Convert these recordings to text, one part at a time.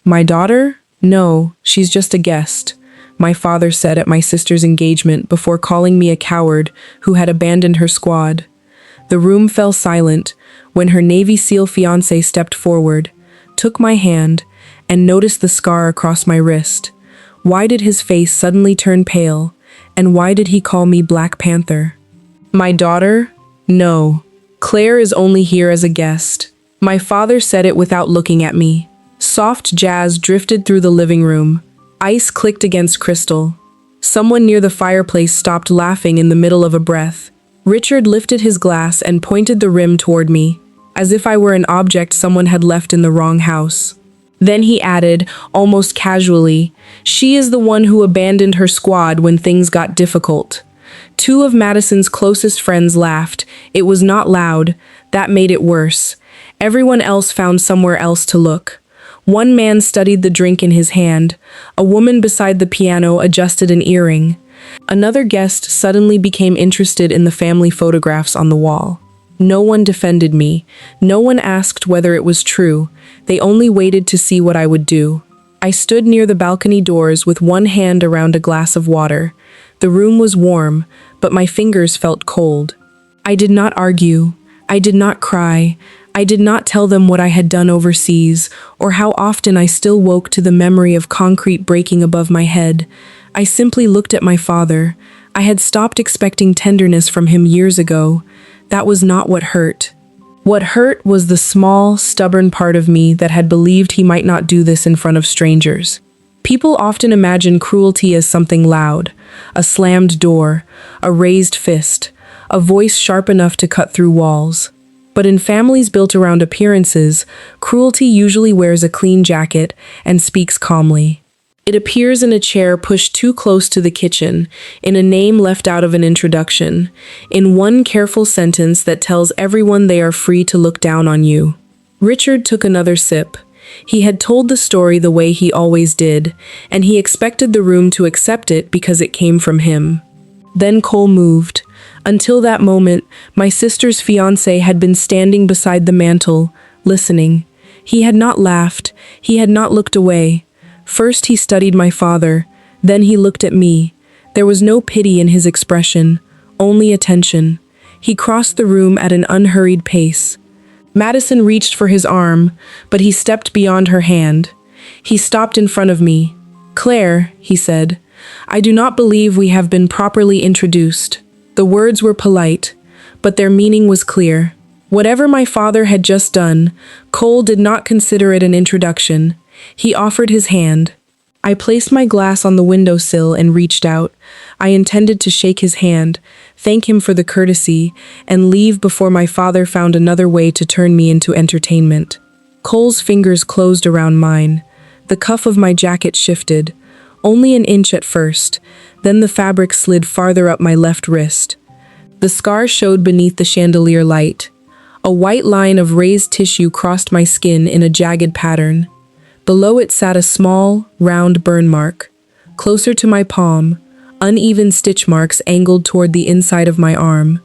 My daughter? No, she's just a guest, my father said at my sister's engagement before calling me a coward who had abandoned her squad. The room fell silent when her Navy SEAL fiancé stepped forward, took my hand, and noticed the scar across my wrist. Why did his face suddenly turn pale, and why did he call me Black Panther? My daughter? No. Claire is only here as a guest. My father said it without looking at me. Soft jazz drifted through the living room. Ice clicked against crystal. Someone near the fireplace stopped laughing in the middle of a breath. Richard lifted his glass and pointed the rim toward me, as if I were an object someone had left in the wrong house. Then he added, almost casually, "She is the one who abandoned her squad when things got difficult." Two of Madison's closest friends laughed. It was not loud. That made it worse. Everyone else found somewhere else to look. One man studied the drink in his hand. A woman beside the piano adjusted an earring. Another guest suddenly became interested in the family photographs on the wall. No one defended me. No one asked whether it was true. They only waited to see what I would do. I stood near the balcony doors with one hand around a glass of water. The room was warm, but my fingers felt cold. I did not argue. I did not cry. I did not tell them what I had done overseas, or how often I still woke to the memory of concrete breaking above my head. I simply looked at my father. I had stopped expecting tenderness from him years ago. That was not what hurt. What hurt was the small, stubborn part of me that had believed he might not do this in front of strangers. People often imagine cruelty as something loud, a slammed door, a raised fist, a voice sharp enough to cut through walls. But in families built around appearances, cruelty usually wears a clean jacket and speaks calmly. It appears in a chair pushed too close to the kitchen, in a name left out of an introduction, in one careful sentence that tells everyone they are free to look down on you. Richard took another sip. He had told the story the way he always did, and he expected the room to accept it because it came from him. Then Cole moved. Until that moment, my sister's fiancé had been standing beside the mantel, listening. He had not laughed. He had not looked away. First he studied my father, then he looked at me. There was no pity in his expression, only attention. He crossed the room at an unhurried pace. Madison reached for his arm, but he stepped beyond her hand. He stopped in front of me. "Claire," he said, "I do not believe we have been properly introduced." The words were polite, but their meaning was clear. Whatever my father had just done, Cole did not consider it an introduction. He offered his hand. I placed my glass on the windowsill and reached out. I intended to shake his hand, thank him for the courtesy, and leave before my father found another way to turn me into entertainment. Cole's fingers closed around mine. The cuff of my jacket shifted, only an inch at first, then the fabric slid farther up my left wrist. The scar showed beneath the chandelier light. A white line of raised tissue crossed my skin in a jagged pattern. Below it sat a small, round burn mark. Closer to my palm, uneven stitch marks angled toward the inside of my arm.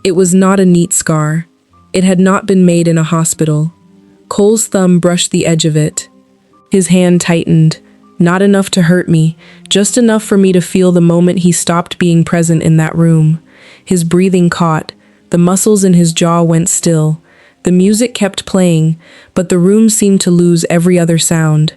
It was not a neat scar. It had not been made in a hospital. Cole's thumb brushed the edge of it. His hand tightened, not enough to hurt me, just enough for me to feel the moment he stopped being present in that room. His breathing caught, the muscles in his jaw went still. The music kept playing, but the room seemed to lose every other sound.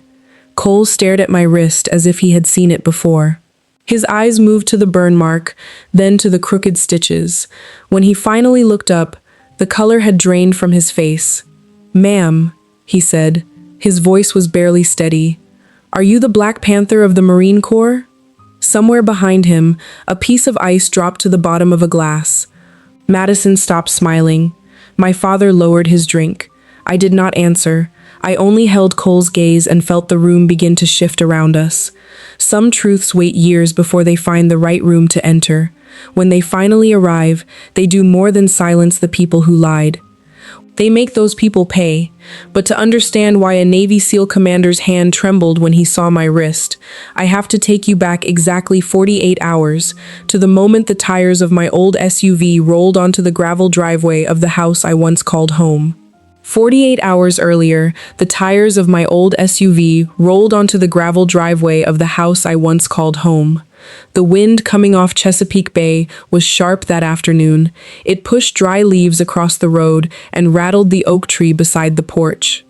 Cole stared at my wrist as if he had seen it before. His eyes moved to the burn mark, then to the crooked stitches. When he finally looked up, the color had drained from his face. "Ma'am," he said. His voice was barely steady. "Are you the Black Panther of the Marine Corps?" Somewhere behind him, a piece of ice dropped to the bottom of a glass. Madison stopped smiling. My father lowered his drink. I did not answer. I only held Cole's gaze and felt the room begin to shift around us. Some truths wait years before they find the right room to enter. When they finally arrive, they do more than silence the people who lied. They make those people pay. But to understand why a Navy SEAL commander's hand trembled when he saw my wrist, I have to take you back exactly 48 hours, to the moment the tires of my old SUV rolled onto the gravel driveway of the house I once called home. 48 hours earlier, the tires of my old SUV rolled onto the gravel driveway of the house I once called home. The wind coming off Chesapeake Bay was sharp that afternoon. It pushed dry leaves across the road and rattled the oak tree beside the porch.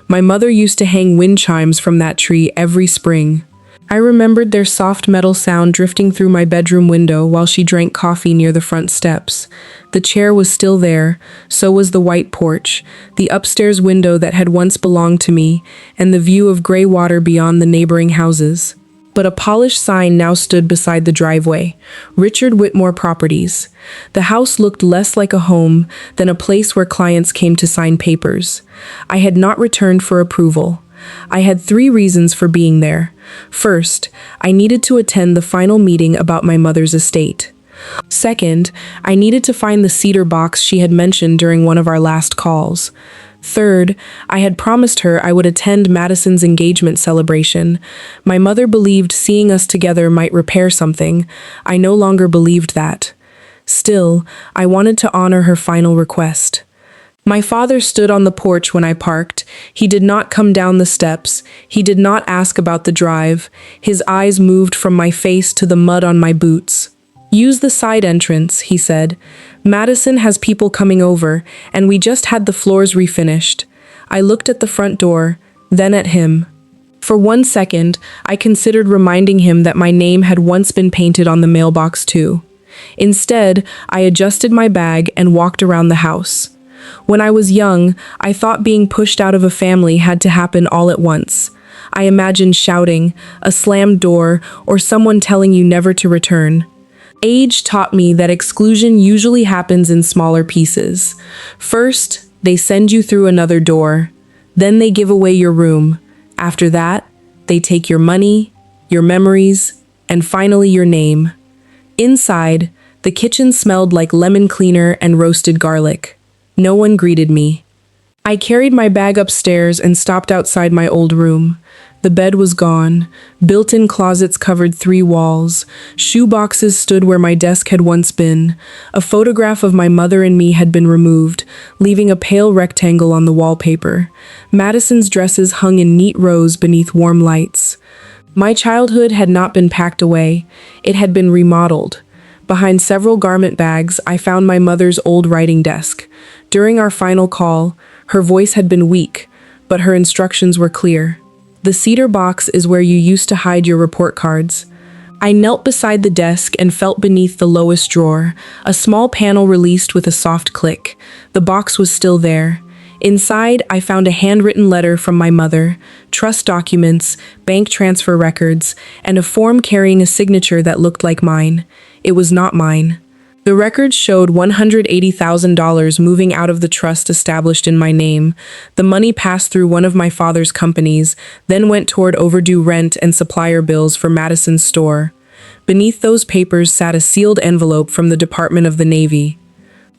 My mother used to hang wind chimes from that tree every spring. I remembered their soft metal sound drifting through my bedroom window while she drank coffee near the front steps. The chair was still there, so was the white porch, the upstairs window that had once belonged to me, and the view of gray water beyond the neighboring houses. But a polished sign now stood beside the driveway, Richard Whitmore Properties. The house looked less like a home than a place where clients came to sign papers. I had not returned for approval. I had 3 reasons for being there. First, I needed to attend the final meeting about my mother's estate. Second, I needed to find the cedar box she had mentioned during one of our last calls. Third, I had promised her I would attend Madison's engagement celebration. My mother believed seeing us together might repair something. I no longer believed that. Still, I wanted to honor her final request. My father stood on the porch when I parked. He did not come down the steps. He did not ask about the drive. His eyes moved from my face to the mud on my boots. "Use the side entrance," he said. "Madison has people coming over, and we just had the floors refinished." I looked at the front door, then at him. For 1 second, I considered reminding him that my name had once been painted on the mailbox too. Instead, I adjusted my bag and walked around the house. When I was young, I thought being pushed out of a family had to happen all at once. I imagined shouting, a slammed door, or someone telling you never to return. Age taught me that exclusion usually happens in smaller pieces. First, they send you through another door. Then they give away your room. After that, they take your money, your memories, and finally your name. Inside, the kitchen smelled like lemon cleaner and roasted garlic. No one greeted me. I carried my bag upstairs and stopped outside my old room. The bed was gone. Built-in closets covered 3 walls. Shoe boxes stood where my desk had once been. A photograph of my mother and me had been removed, leaving a pale rectangle on the wallpaper. Madison's dresses hung in neat rows beneath warm lights. My childhood had not been packed away. It had been remodeled. Behind several garment bags, I found my mother's old writing desk. During our final call, her voice had been weak, but her instructions were clear. The cedar box is where you used to hide your report cards. I knelt beside the desk and felt beneath the lowest drawer. A small panel released with a soft click. The box was still there. Inside, I found a handwritten letter from my mother, trust documents, bank transfer records, and a form carrying a signature that looked like mine. It was not mine. The records showed $180,000 moving out of the trust established in my name. The money passed through one of my father's companies, then went toward overdue rent and supplier bills for Madison's store. Beneath those papers sat a sealed envelope from the Department of the Navy.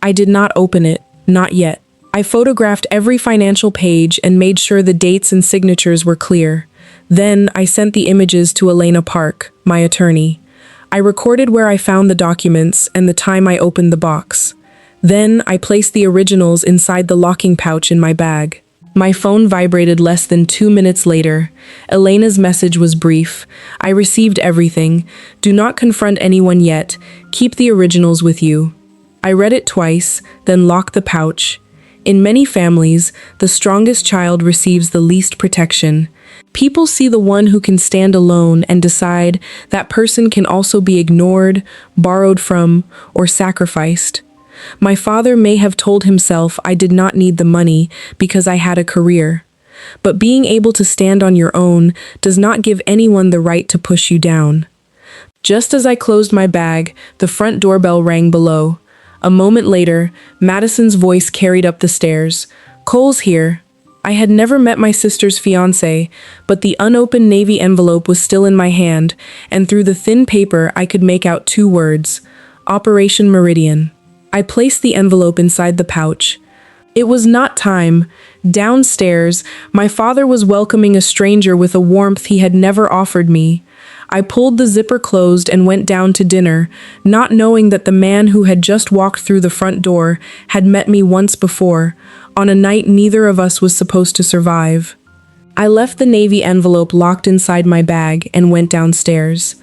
I did not open it, not yet. I photographed every financial page and made sure the dates and signatures were clear. Then I sent the images to Elena Park, my attorney. I recorded where I found the documents and the time I opened the box. Then I placed the originals inside the locking pouch in my bag. My phone vibrated less than 2 minutes later. Elena's message was brief. "I received everything. Do not confront anyone yet. Keep the originals with you." I read it twice, then locked the pouch. In many families, the strongest child receives the least protection. People see the one who can stand alone and decide that person can also be ignored, borrowed from, or sacrificed. My father may have told himself I did not need the money because I had a career. But being able to stand on your own does not give anyone the right to push you down. Just as I closed my bag, the front doorbell rang below. A moment later, Madison's voice carried up the stairs. "Cole's here." I had never met my sister's fiancé, but the unopened navy envelope was still in my hand, and through the thin paper I could make out 2 words: Operation Meridian. I placed the envelope inside the pouch. It was not time. Downstairs, my father was welcoming a stranger with a warmth he had never offered me. I pulled the zipper closed and went down to dinner, not knowing that the man who had just walked through the front door had met me once before, on a night neither of us was supposed to survive. I left the navy envelope locked inside my bag and went downstairs.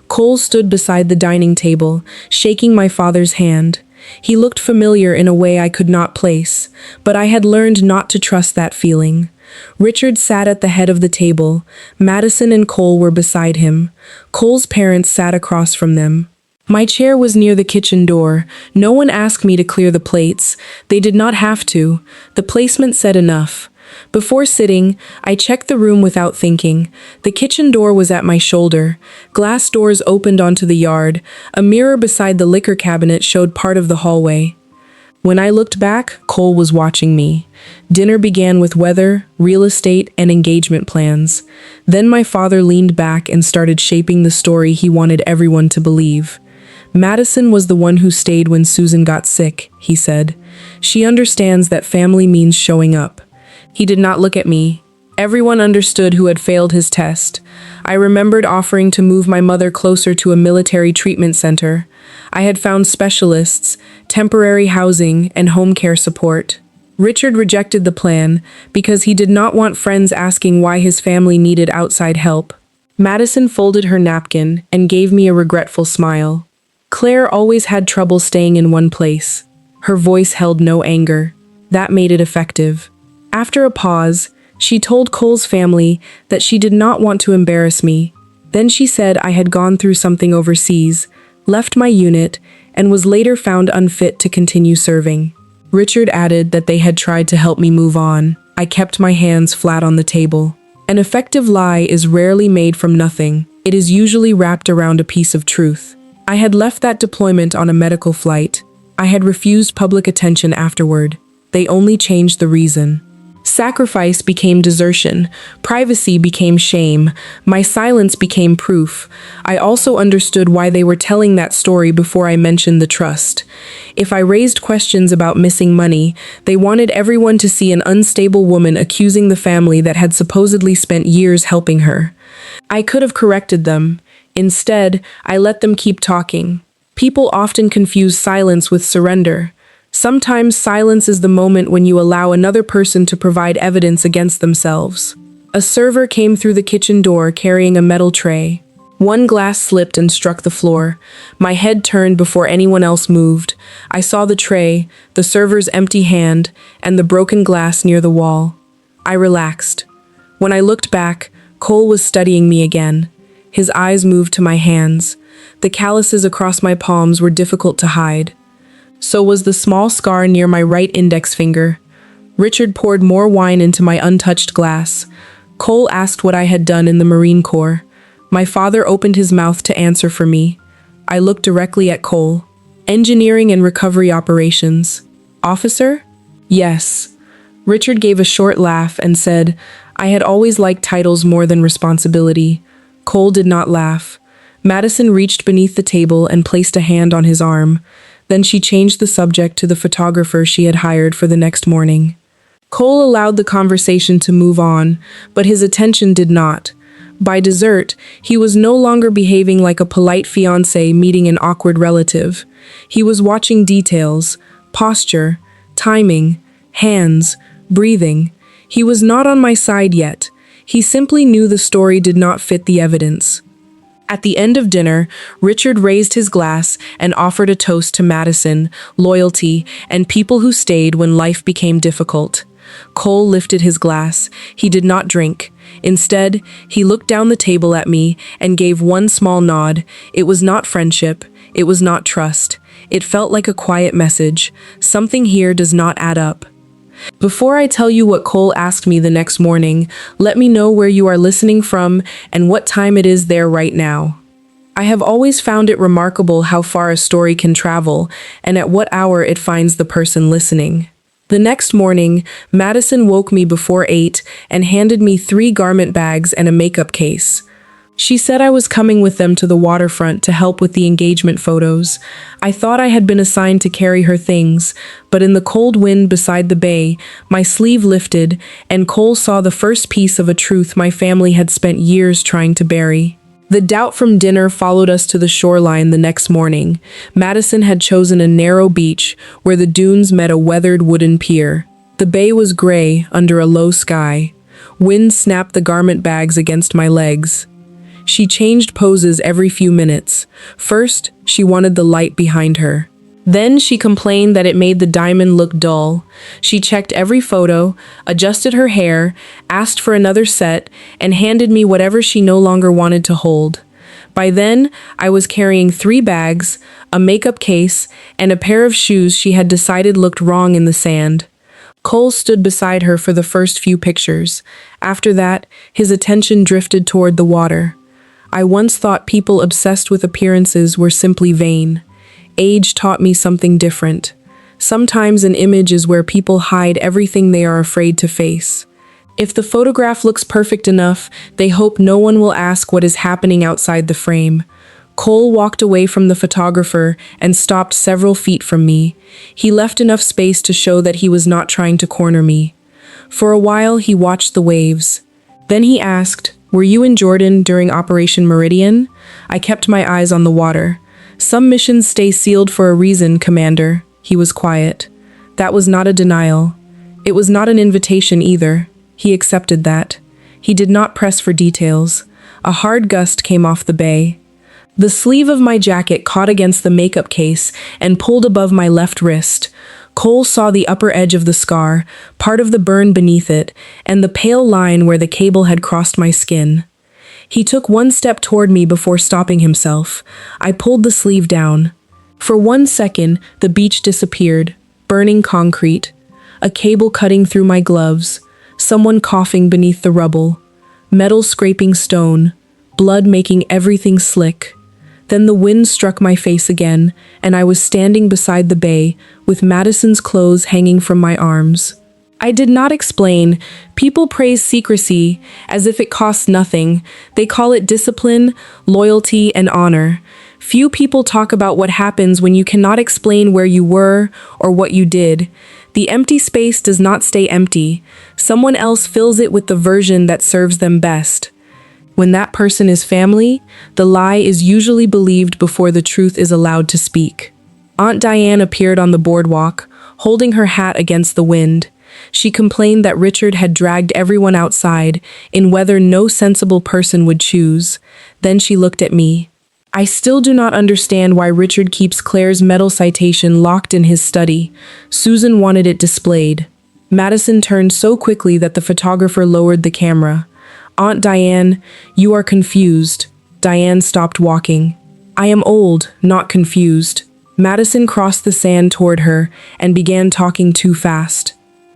Cole stood beside the dining table, shaking my father's hand. He looked familiar in a way I could not place, but I had learned not to trust that feeling. Richard sat at the head of the table. Madison and Cole were beside him. Cole's parents sat across from them. My chair was near the kitchen door. No one asked me to clear the plates. They did not have to. The placement said enough. Before sitting, I checked the room without thinking. The kitchen door was at my shoulder. Glass doors opened onto the yard. A mirror beside the liquor cabinet showed part of the hallway. When I looked back, Cole was watching me. Dinner began with weather, real estate, and engagement plans. Then my father leaned back and started shaping the story he wanted everyone to believe. Madison was the one who stayed when Susan got sick, he said. She understands that family means showing up. He did not look at me. Everyone understood who had failed his test. I remembered offering to move my mother closer to a military treatment center. I had found specialists, temporary housing, and home care support. Richard rejected the plan because he did not want friends asking why his family needed outside help. Madison folded her napkin and gave me a regretful smile. Claire always had trouble staying in one place. Her voice held no anger. That made it effective. After a pause, she told Cole's family that she did not want to embarrass me. Then she said I had gone through something overseas, left my unit, and was later found unfit to continue serving. Richard added that they had tried to help me move on. I kept my hands flat on the table. An effective lie is rarely made from nothing. It is usually wrapped around a piece of truth. I had left that deployment on a medical flight. I had refused public attention afterward. They only changed the reason. Sacrifice became desertion. Privacy became shame. My silence became proof. I also understood why they were telling that story before I mentioned the trust. If I raised questions about missing money, they wanted everyone to see an unstable woman accusing the family that had supposedly spent years helping her. I could have corrected them. Instead, I let them keep talking. People often confuse silence with surrender. Sometimes silence is the moment when you allow another person to provide evidence against themselves. A server came through the kitchen door carrying a metal tray. One glass slipped and struck the floor. My head turned before anyone else moved. I saw the tray, the server's empty hand, and the broken glass near the wall. I relaxed. When I looked back, Cole was studying me again. His eyes moved to my hands. The calluses across my palms were difficult to hide. So was the small scar near my right index finger. Richard poured more wine into my untouched glass. Cole asked what I had done in the Marine Corps. My father opened his mouth to answer for me. I looked directly at Cole. Engineering and recovery operations. Officer? Yes. Richard gave a short laugh and said, I had always liked titles more than responsibility. Cole did not laugh. Madison reached beneath the table and placed a hand on his arm. Then she changed the subject to the photographer she had hired for the next morning. Cole allowed the conversation to move on, but his attention did not. By dessert, he was no longer behaving like a polite fiancé meeting an awkward relative. He was watching details, posture, timing, hands, breathing. He was not on my side yet. He simply knew the story did not fit the evidence. At the end of dinner, Richard raised his glass and offered a toast to Madison, loyalty, and people who stayed when life became difficult. Cole lifted his glass. He did not drink. Instead, he looked down the table at me and gave one small nod. It was not friendship. It was not trust. It felt like a quiet message. Something here does not add up. Before I tell you what Cole asked me the next morning, let me know where you are listening from and what time it is there right now. I have always found it remarkable how far a story can travel and at what hour it finds the person listening. The next morning, Madison woke me before 8 and handed me 3 garment bags and a makeup case. She said I was coming with them to the waterfront to help with the engagement photos. I thought I had been assigned to carry her things, but in the cold wind beside the bay, my sleeve lifted, and Cole saw the first piece of a truth my family had spent years trying to bury. The doubt from dinner followed us to the shoreline the next morning. Madison had chosen a narrow beach where the dunes met a weathered wooden pier. The bay was gray under a low sky. Wind snapped the garment bags against my legs. She changed poses every few minutes. First, she wanted the light behind her. Then she complained that it made the diamond look dull. She checked every photo, adjusted her hair, asked for another set, and handed me whatever she no longer wanted to hold. By then, I was carrying 3 bags, a makeup case, and a pair of shoes she had decided looked wrong in the sand. Cole stood beside her for the first few pictures. After that, his attention drifted toward the water. I once thought people obsessed with appearances were simply vain. Age taught me something different. Sometimes an image is where people hide everything they are afraid to face. If the photograph looks perfect enough, they hope no one will ask what is happening outside the frame. Cole walked away from the photographer and stopped several feet from me. He left enough space to show that he was not trying to corner me. For a while, he watched the waves. Then he asked, "Were you in Jordan during Operation Meridian?" I kept my eyes on the water. "Some missions stay sealed for a reason, Commander." He was quiet. That was not a denial. It was not an invitation either. He accepted that. He did not press for details. A hard gust came off the bay. The sleeve of my jacket caught against the makeup case and pulled above my left wrist. Cole saw the upper edge of the scar, part of the burn beneath it, and the pale line where the cable had crossed my skin. He took one step toward me before stopping himself. I pulled the sleeve down. For 1 second, the beach disappeared, burning concrete. A cable cutting through my gloves. Someone coughing beneath the rubble. Metal scraping stone. Blood making everything slick. Then the wind struck my face again, and I was standing beside the bay, with Madison's clothes hanging from my arms. I did not explain. People praise secrecy as if it costs nothing. They call it discipline, loyalty, and honor. Few people talk about what happens when you cannot explain where you were or what you did. The empty space does not stay empty. Someone else fills it with the version that serves them best. When that person is family, the lie is usually believed before the truth is allowed to speak. Aunt Diane appeared on the boardwalk, holding her hat against the wind. She complained that Richard had dragged everyone outside in weather no sensible person would choose. Then she looked at me. I still do not understand why Richard keeps Claire's medal citation locked in his study. Susan wanted it displayed. Madison turned so quickly that the photographer lowered the camera. Aunt Diane, you are confused. Diane stopped walking. I am old, not confused. Madison crossed the sand toward her and began talking too fast.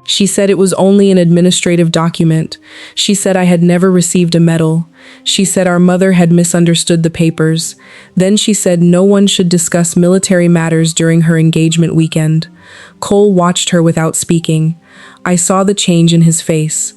She said it was only an administrative document. She said I had never received a medal. She said our mother had misunderstood the papers. Then she said no one should discuss military matters during her engagement weekend. Cole watched her without speaking. I saw the change in his face.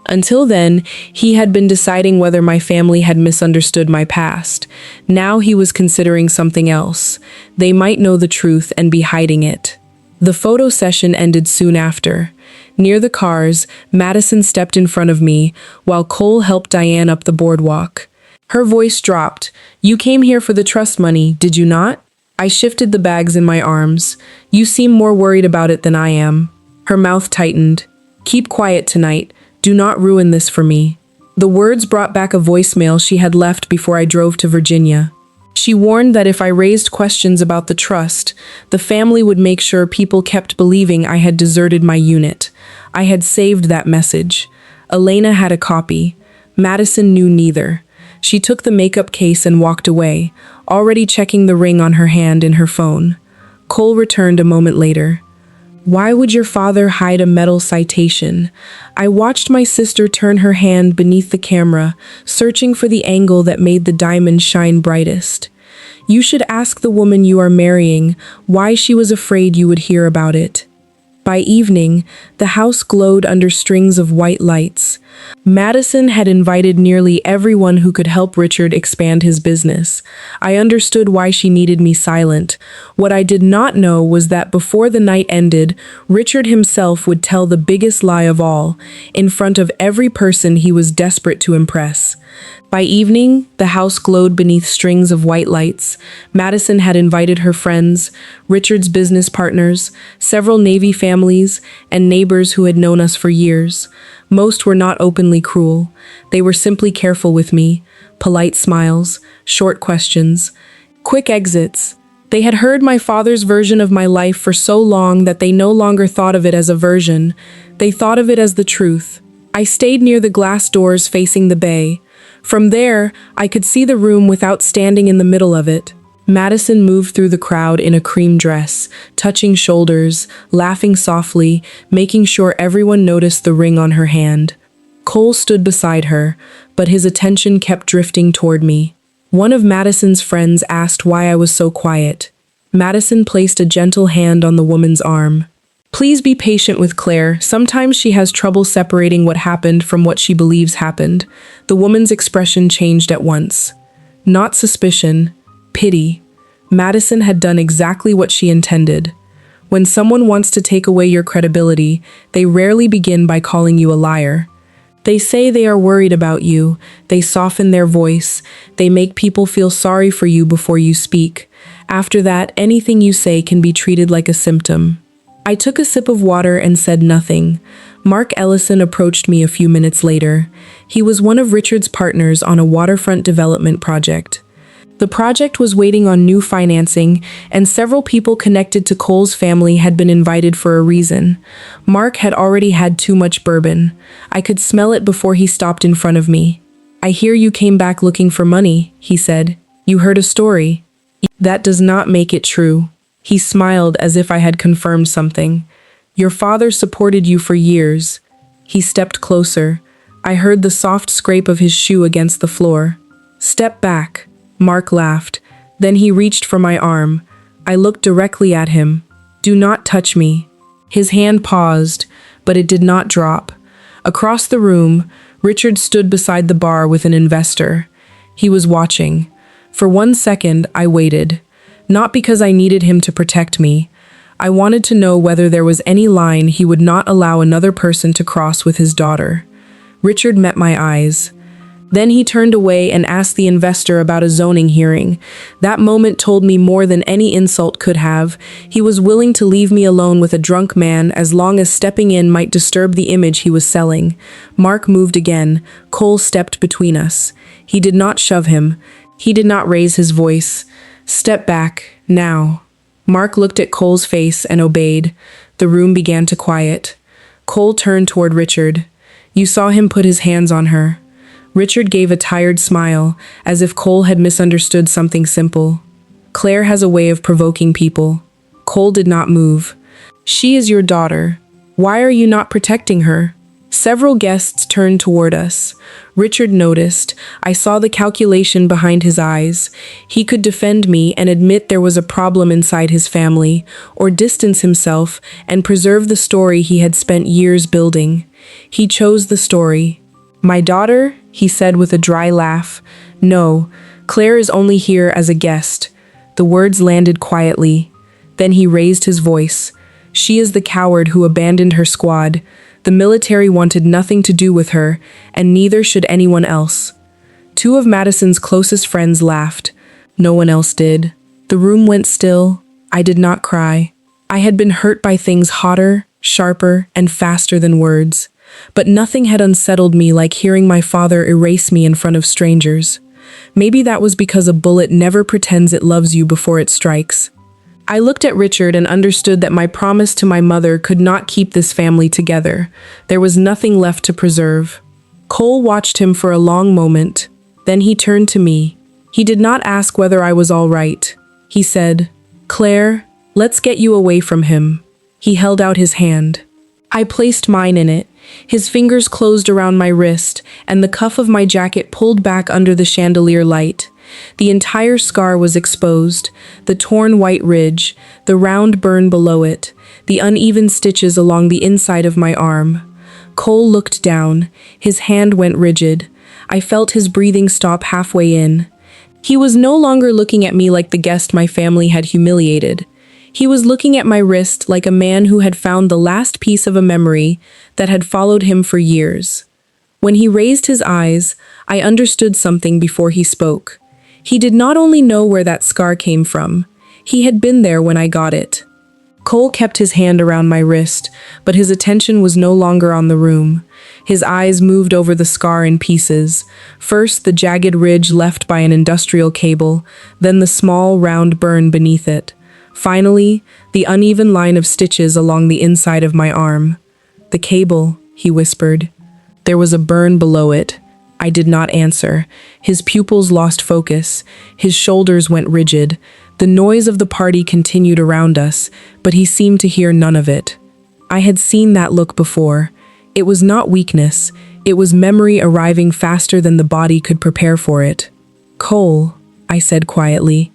Until then, he had been deciding whether my family had misunderstood my past. Now he was considering something else. They might know the truth and be hiding it. The photo session ended soon after. Near the cars, Madison stepped in front of me, while Cole helped Diane up the boardwalk. Her voice dropped. You came here for the trust money, did you not? I shifted the bags in my arms. You seem more worried about it than I am. Her mouth tightened. Keep quiet tonight. Do not ruin this for me. The words brought back a voicemail she had left before I drove to Virginia. She warned that if I raised questions about the trust, the family would make sure people kept believing I had deserted my unit. I had saved that message. Elena had a copy. Madison knew neither. She took the makeup case and walked away, already checking the ring on her hand in her phone. Cole returned a moment later. Why would your father hide a medal citation? I watched my sister turn her hand beneath the camera, searching for the angle that made the diamond shine brightest. You should ask the woman you are marrying why she was afraid you would hear about it. By evening, the house glowed under strings of white lights. Madison had invited nearly everyone who could help Richard expand his business. I understood why she needed me silent. What I did not know was that before the night ended, Richard himself would tell the biggest lie of all, in front of every person he was desperate to impress. By evening, the house glowed beneath strings of white lights. Madison had invited her friends, Richard's business partners, several Navy families, and neighbors who had known us for years. Most were not openly cruel. They were simply careful with me, polite smiles, short questions, quick exits. They had heard my father's version of my life for so long that they no longer thought of it as a version. They thought of it as the truth. I stayed near the glass doors facing the bay. From there, I could see the room without standing in the middle of it. Madison moved through the crowd in a cream dress, touching shoulders, laughing softly, making sure everyone noticed the ring on her hand. Cole stood beside her, but his attention kept drifting toward me. One of Madison's friends asked why I was so quiet. Madison placed a gentle hand on the woman's arm. Please be patient with Claire. Sometimes she has trouble separating what happened from what she believes happened. The woman's expression changed at once. Not suspicion, pity. Madison had done exactly what she intended. When someone wants to take away your credibility, they rarely begin by calling you a liar. They say they are worried about you. They soften their voice. They make people feel sorry for you before you speak. After that, anything you say can be treated like a symptom. I took a sip of water and said nothing. Mark Ellison approached me a few minutes later. He was one of Richard's partners on a waterfront development project. The project was waiting on new financing, and several people connected to Cole's family had been invited for a reason. Mark had already had too much bourbon. I could smell it before he stopped in front of me. I hear you came back looking for money, he said. You heard a story. That does not make it true. He smiled as if I had confirmed something. Your father supported you for years. He stepped closer. I heard the soft scrape of his shoe against the floor. Step back. Mark laughed. Then he reached for my arm. I looked directly at him. Do not touch me. His hand paused, but it did not drop. Across the room, Richard stood beside the bar with an investor. He was watching. For 1 second, I waited. Not because I needed him to protect me. I wanted to know whether there was any line he would not allow another person to cross with his daughter. Richard met my eyes. Then he turned away and asked the investor about a zoning hearing. That moment told me more than any insult could have. He was willing to leave me alone with a drunk man as long as stepping in might disturb the image he was selling. Mark moved again. Cole stepped between us. He did not shove him. He did not raise his voice. Step back, now. Mark looked at Cole's face and obeyed. The room began to quiet. Cole turned toward Richard. You saw him put his hands on her. Richard gave a tired smile, as if Cole had misunderstood something simple. Claire has a way of provoking people. Cole did not move. She is your daughter. Why are you not protecting her? Several guests turned toward us. Richard noticed. I saw the calculation behind his eyes. He could defend me and admit there was a problem inside his family, or distance himself and preserve the story he had spent years building. He chose the story. My daughter? He said with a dry laugh. No, Claire is only here as a guest. The words landed quietly. Then he raised his voice. She is the coward who abandoned her squad. The military wanted nothing to do with her, and neither should anyone else. Two of Madison's closest friends laughed. No one else did. The room went still. I did not cry. I had been hurt by things hotter, sharper, and faster than words. But nothing had unsettled me like hearing my father erase me in front of strangers. Maybe that was because a bullet never pretends it loves you before it strikes. I looked at Richard and understood that my promise to my mother could not keep this family together. There was nothing left to preserve. Cole watched him for a long moment. Then he turned to me. He did not ask whether I was all right. He said, Claire, let's get you away from him. He held out his hand. I placed mine in it. His fingers closed around my wrist, and the cuff of my jacket pulled back under the chandelier light. The entire scar was exposed, the torn white ridge, the round burn below it, the uneven stitches along the inside of my arm. Cole looked down. His hand went rigid. I felt his breathing stop halfway in. He was no longer looking at me like the guest my family had humiliated. He was looking at my wrist like a man who had found the last piece of a memory that had followed him for years. When he raised his eyes, I understood something before he spoke. He did not only know where that scar came from, he had been there when I got it. Cole kept his hand around my wrist, but his attention was no longer on the room. His eyes moved over the scar in pieces. First, the jagged ridge left by an industrial cable, then the small, round burn beneath it. Finally, the uneven line of stitches along the inside of my arm. "The cable," he whispered. There was a burn below it. I did not answer. His pupils lost focus. His shoulders went rigid. The noise of the party continued around us, but he seemed to hear none of it. I had seen that look before. It was not weakness. It was memory arriving faster than the body could prepare for it. "Cole," I said quietly.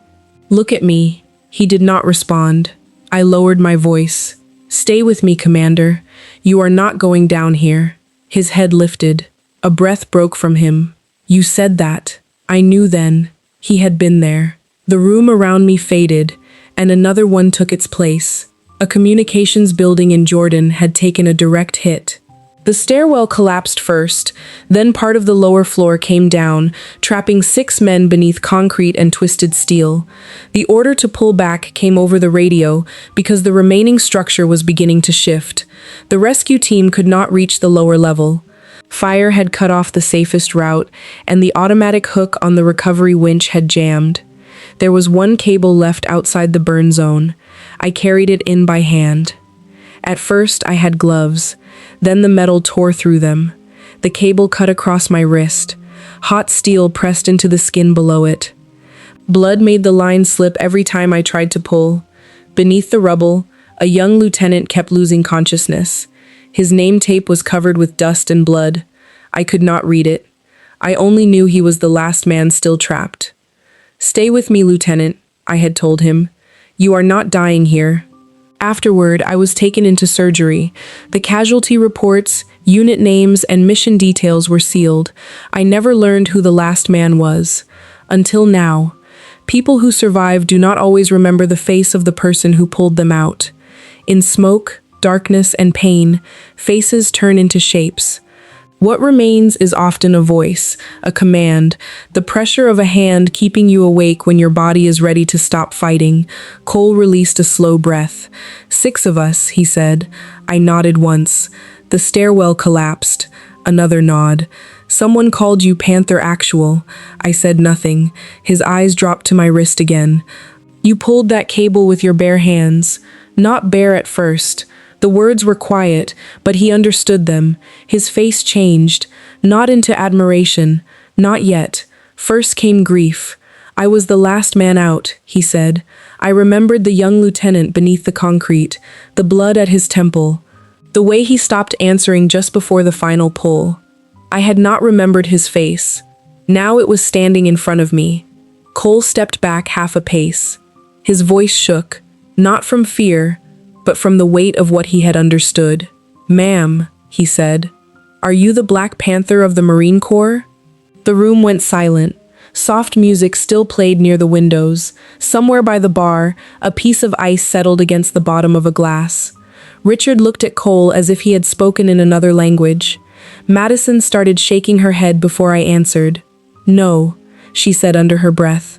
"Look at me." He did not respond. I lowered my voice. "Stay with me, Commander. You are not going down here." His head lifted. A breath broke from him. "You said that." I knew then. He had been there. The room around me faded, and another one took its place. A communications building in Jordan had taken a direct hit. The stairwell collapsed first, then part of the lower floor came down, trapping 6 men beneath concrete and twisted steel. The order to pull back came over the radio because the remaining structure was beginning to shift. The rescue team could not reach the lower level. Fire had cut off the safest route, and the automatic hook on the recovery winch had jammed. There was one cable left outside the burn zone. I carried it in by hand. At first, I had gloves. Then the metal tore through them. The cable cut across my wrist. Hot steel pressed into the skin below it. Blood made the line slip every time I tried to pull. Beneath the rubble, a young lieutenant kept losing consciousness. His name tape was covered with dust and blood. I could not read it. I only knew he was the last man still trapped. "Stay with me, Lieutenant," I had told him. "You are not dying here." Afterward, I was taken into surgery. The casualty reports, unit names, and mission details were sealed. I never learned who the last man was. Until now. People who survive do not always remember the face of the person who pulled them out. In smoke, darkness, and pain, faces turn into shapes. What remains is often a voice, a command, the pressure of a hand keeping you awake when your body is ready to stop fighting. Cole released a slow breath. 6 of us, he said. I nodded once. The stairwell collapsed. Another nod. Someone called you Panther Actual. I said nothing. His eyes dropped to my wrist again. You pulled that cable with your bare hands. Not bare at first. The words were quiet, but he understood them. His face changed, not into admiration, not yet. First came grief. I was the last man out, he said. I remembered the young lieutenant beneath the concrete, the blood at his temple, the way he stopped answering just before the final pull. I had not remembered his face. Now it was standing in front of me. Cole stepped back half a pace. His voice shook, not from fear, but from the weight of what he had understood. "Ma'am," he said, "are you the Black Panther of the Marine Corps?" The room went silent. Soft music still played near the windows. Somewhere by the bar, a piece of ice settled against the bottom of a glass. Richard looked at Cole as if he had spoken in another language. Madison started shaking her head before I answered. "No," she said under her breath.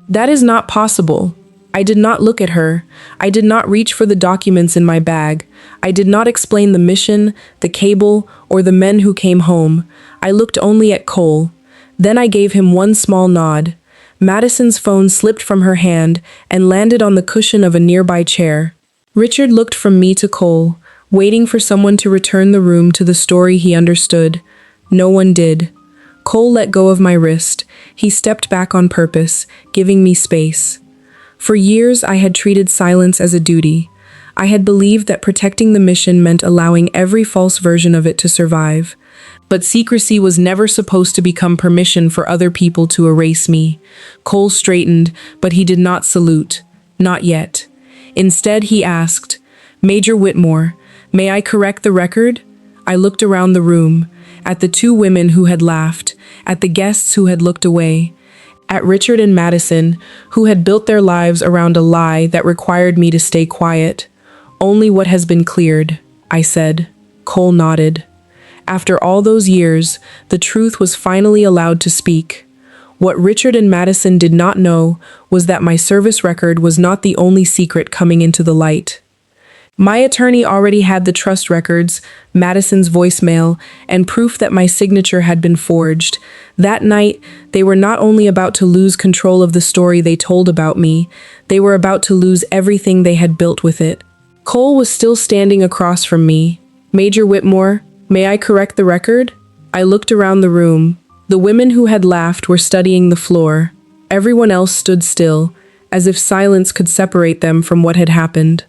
"That is not possible." I did not look at her. I did not reach for the documents in my bag. I did not explain the mission, the cable, or the men who came home. I looked only at Cole. Then I gave him one small nod. Madison's phone slipped from her hand and landed on the cushion of a nearby chair. Richard looked from me to Cole, waiting for someone to return the room to the story he understood. No one did. Cole let go of my wrist. He stepped back on purpose, giving me space. For years, I had treated silence as a duty. I had believed that protecting the mission meant allowing every false version of it to survive. But secrecy was never supposed to become permission for other people to erase me. Cole straightened, but he did not salute. Not yet. Instead, he asked, "Major Whitmore, may I correct the record?" I looked around the room, at the 2 women who had laughed, at the guests who had looked away, at Richard and Madison, who had built their lives around a lie that required me to stay quiet. "Only what has been cleared," I said. Cole nodded. After all those years, the truth was finally allowed to speak. What Richard and Madison did not know was that my service record was not the only secret coming into the light. My attorney already had the trust records, Madison's voicemail, and proof that my signature had been forged. That night, they were not only about to lose control of the story they told about me, they were about to lose everything they had built with it. Cole was still standing across from me. "Major Whitmore, may I correct the record?" I looked around the room. The women who had laughed were studying the floor. Everyone else stood still, as if silence could separate them from what had happened.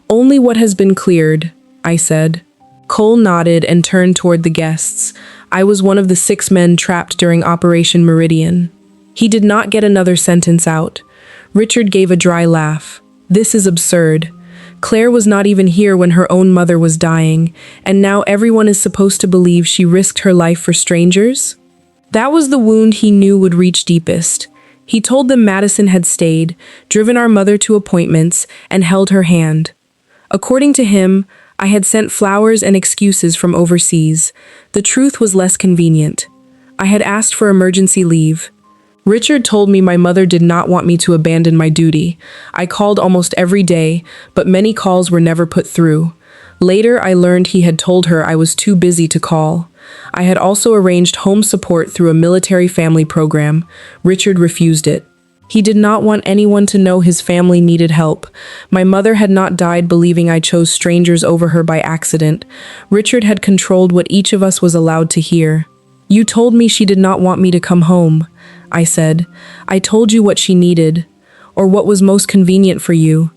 "Only what has been cleared," I said. Cole nodded and turned toward the guests. I was one of the 6 men trapped during Operation Meridian. He did not get another sentence out. Richard gave a dry laugh. "This is absurd. Claire was not even here when her own mother was dying, and now everyone is supposed to believe she risked her life for strangers?" That was the wound he knew would reach deepest. He told them Madison had stayed, driven our mother to appointments, and held her hand. According to him, I had sent flowers and excuses from overseas. The truth was less convenient. I had asked for emergency leave. Richard told me my mother did not want me to abandon my duty. I called almost every day, but many calls were never put through. Later, I learned he had told her I was too busy to call. I had also arranged home support through a military family program. Richard refused it. He did not want anyone to know his family needed help. My mother had not died believing I chose strangers over her by accident. Richard had controlled what each of us was allowed to hear. "You told me she did not want me to come home," I said. "I told you what she needed, or what was most convenient for you."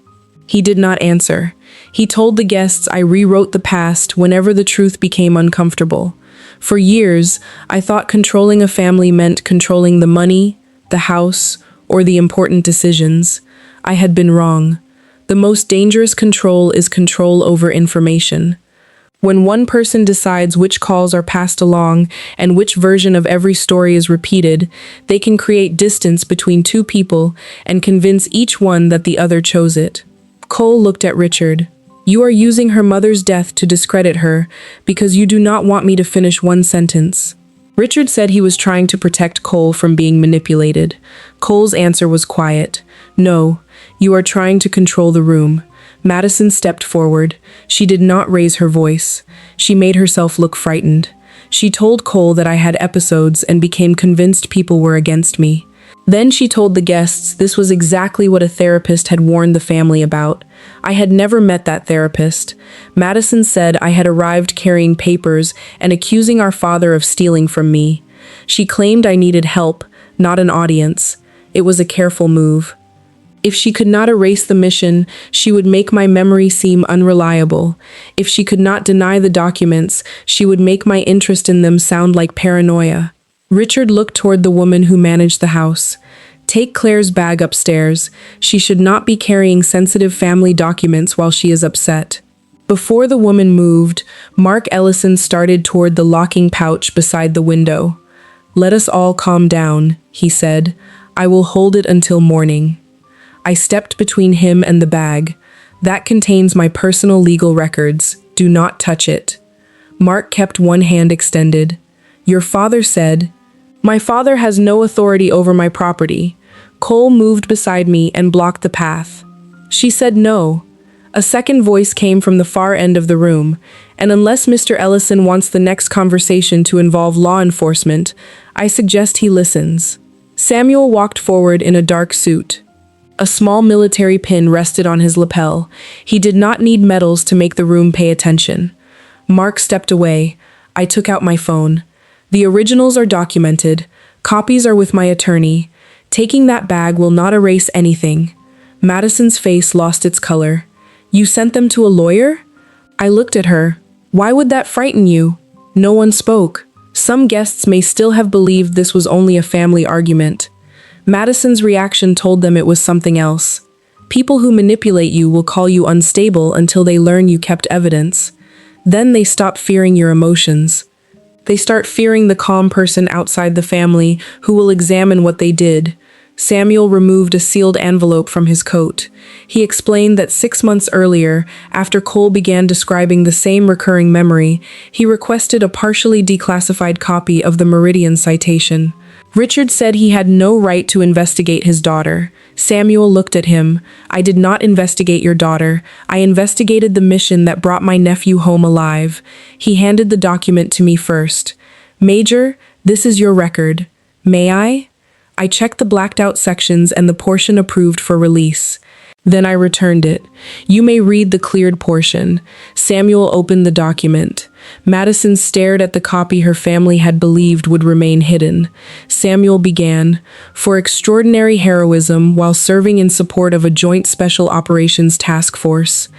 He did not answer. He told the guests I rewrote the past whenever the truth became uncomfortable. For years, I thought controlling a family meant controlling the money, the house, or the important decisions. I had been wrong. The most dangerous control is control over information. When one person decides which calls are passed along and which version of every story is repeated, they can create distance between 2 people and convince each one that the other chose it. Cole looked at Richard. "You are using her mother's death to discredit her because you do not want me to finish one sentence." Richard said he was trying to protect Cole from being manipulated. Cole's answer was quiet. "No, you are trying to control the room." Madison stepped forward. She did not raise her voice. She made herself look frightened. She told Cole that I had episodes and became convinced people were against me. Then she told the guests this was exactly what a therapist had warned the family about. I had never met that therapist. Madison said I had arrived carrying papers and accusing our father of stealing from me. She claimed I needed help, not an audience. It was a careful move. If she could not erase the mission, she would make my memory seem unreliable. If she could not deny the documents, she would make my interest in them sound like paranoia. Richard looked toward the woman who managed the house. "Take Claire's bag upstairs. She should not be carrying sensitive family documents while she is upset." Before the woman moved, Mark Ellison started toward the locking pouch beside the window. "Let us all calm down," he said. "I will hold it until morning." I stepped between him and the bag. "That contains my personal legal records. Do not touch it." Mark kept one hand extended. "Your father said—" "My father has no authority over my property." Cole moved beside me and blocked the path. She said no. A second voice came from the far end of the room, and unless Mr. Ellison wants the next conversation to involve law enforcement, I suggest he listens. Samuel walked forward in a dark suit. A small military pin rested on his lapel. He did not need medals to make the room pay attention. Mark stepped away. I took out my phone. "The originals are documented. Copies are with my attorney. Taking that bag will not erase anything." Madison's face lost its color. "You sent them to a lawyer?" I looked at her. "Why would that frighten you?" No one spoke. Some guests may still have believed this was only a family argument. Madison's reaction told them it was something else. People who manipulate you will call you unstable until they learn you kept evidence. Then they stop fearing your emotions. They start fearing the calm person outside the family who will examine what they did. Samuel removed a sealed envelope from his coat. He explained that 6 months earlier, after Cole began describing the same recurring memory, he requested a partially declassified copy of the Meridian citation. Richard said he had no right to investigate his daughter. Samuel looked at him. "I did not investigate your daughter. I investigated the mission that brought my nephew home alive." He handed the document to me first. "Major, this is your record. May I?" I checked the blacked out sections and the portion approved for release. Then I returned it. "You may read the cleared portion." Samuel opened the document. Madison stared at the copy her family had believed would remain hidden. Samuel began, "For extraordinary heroism while serving in support of a joint special operations task force."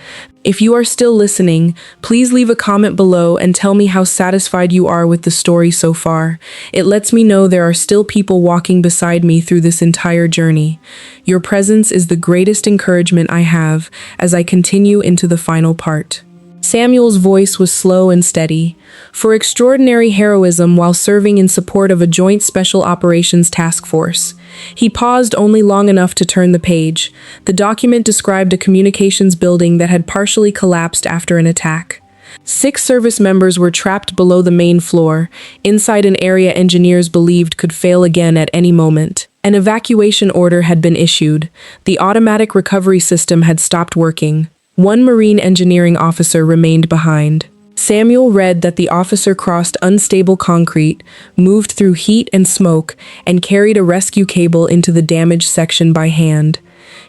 If you are still listening, please leave a comment below and tell me how satisfied you are with the story so far. It lets me know there are still people walking beside me through this entire journey. Your presence is the greatest encouragement I have as I continue into the final part. Samuel's voice was slow and steady. "For extraordinary heroism while serving in support of a joint special operations task force." He paused only long enough to turn the page. The document described a communications building that had partially collapsed after an attack. 6 service members were trapped below the main floor, inside an area engineers believed could fail again at any moment. An evacuation order had been issued. The automatic recovery system had stopped working. 1 marine engineering officer remained behind. Samuel read that the officer crossed unstable concrete, moved through heat and smoke, and carried a rescue cable into the damaged section by hand.